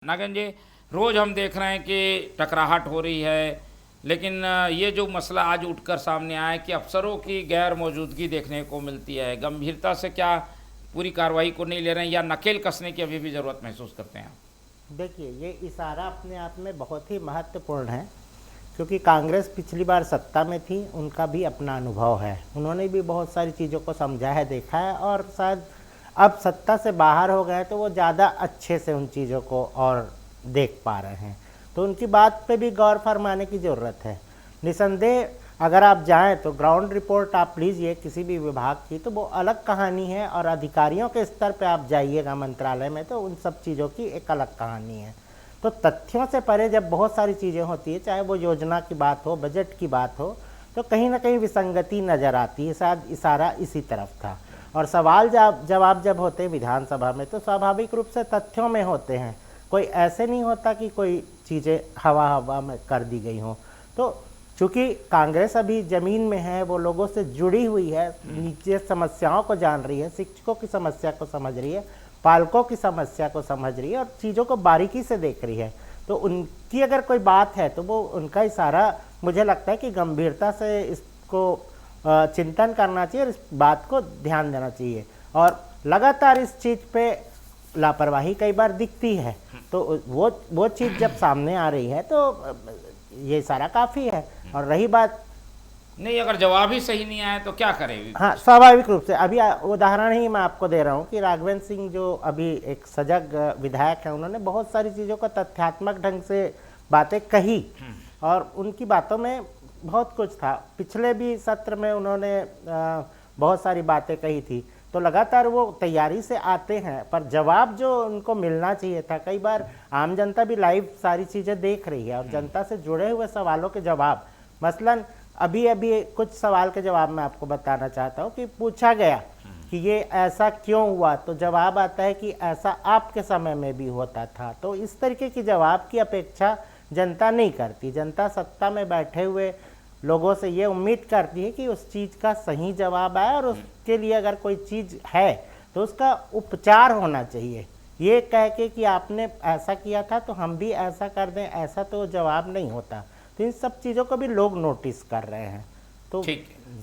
नागन जी, रोज हम देख रहे हैं कि टकराहट हो रही है, लेकिन ये जो मसला आज उठकर सामने आया है कि अफसरों की गैर मौजूदगी देखने को मिलती है, गंभीरता से क्या पूरी कार्रवाई को नहीं ले रहे हैं या नकेल कसने की अभी भी ज़रूरत महसूस करते हैं? देखिए, ये इशारा अपने आप में बहुत ही महत्वपूर्ण है, क्योंकि कांग्रेस पिछली बार सत्ता में थी, उनका भी अपना अनुभव है। उन्होंने भी बहुत सारी चीज़ों को समझा है, देखा है, और शायद अब सत्ता से बाहर हो गए तो वो ज़्यादा अच्छे से उन चीज़ों को और देख पा रहे हैं। तो उनकी बात पे भी गौर फरमाने की ज़रूरत है। निसंदेह अगर आप जाएं तो ग्राउंड रिपोर्ट आप लीजिए किसी भी विभाग की, तो वो अलग कहानी है, और अधिकारियों के स्तर पे आप जाइएगा मंत्रालय में तो उन सब चीज़ों की एक अलग कहानी है। तो तथ्यों से परे जब बहुत सारी चीज़ें होती है, चाहे वो योजना की बात हो, बजट की बात हो, तो कहीं ना कहीं विसंगति नज़र आती है। शायद इशारा इसी तरफ था। और सवाल जवाब जब होते हैं विधानसभा में, तो स्वाभाविक रूप से तथ्यों में होते हैं। कोई ऐसे नहीं होता कि कोई चीज़ें हवा हवा में कर दी गई हों। तो चूँकि कांग्रेस अभी ज़मीन में है, वो लोगों से जुड़ी हुई है, नीचे समस्याओं को जान रही है, शिक्षकों की समस्या को समझ रही है, पालकों की समस्या को समझ रही है, और चीज़ों को बारीकी से देख रही है। तो उनकी अगर कोई बात है तो वो उनका इशारा मुझे लगता है कि गंभीरता से इसको चिंतन करना चाहिए और इस बात को ध्यान देना चाहिए। और लगातार इस चीज़ पे लापरवाही कई बार दिखती है, तो वो चीज़ जब सामने आ रही है तो ये इशारा काफ़ी है। और रही बात, नहीं, अगर जवाब ही सही नहीं आया तो क्या करें? हाँ, स्वाभाविक रूप से अभी उदाहरण ही मैं आपको दे रहा हूँ कि राघवेंद्र सिंह जो अभी एक सजग विधायक हैं, उन्होंने बहुत सारी चीज़ों को तथ्यात्मक ढंग से बातें कही, और उनकी बातों में बहुत कुछ था। पिछले भी सत्र में उन्होंने बहुत सारी बातें कही थी। तो लगातार वो तैयारी से आते हैं, पर जवाब जो उनको मिलना चाहिए था, कई बार आम जनता भी लाइव सारी चीज़ें देख रही है, और जनता से जुड़े हुए सवालों के जवाब, मसलन अभी कुछ सवाल के जवाब मैं आपको बताना चाहता हूँ कि पूछा गया कि ये ऐसा क्यों हुआ, तो जवाब आता है कि ऐसा आपके समय में भी होता था। तो इस तरीके की जवाब की अपेक्षा जनता नहीं करती। जनता सत्ता में बैठे हुए लोगों से ये उम्मीद करती है कि उस चीज़ का सही जवाब आए, और उसके लिए अगर कोई चीज़ है तो उसका उपचार होना चाहिए। ये कह के कि आपने ऐसा किया था तो हम भी ऐसा कर दें, ऐसा तो जवाब नहीं होता। तो इन सब चीज़ों को भी लोग नोटिस कर रहे हैं। तो ठीक है।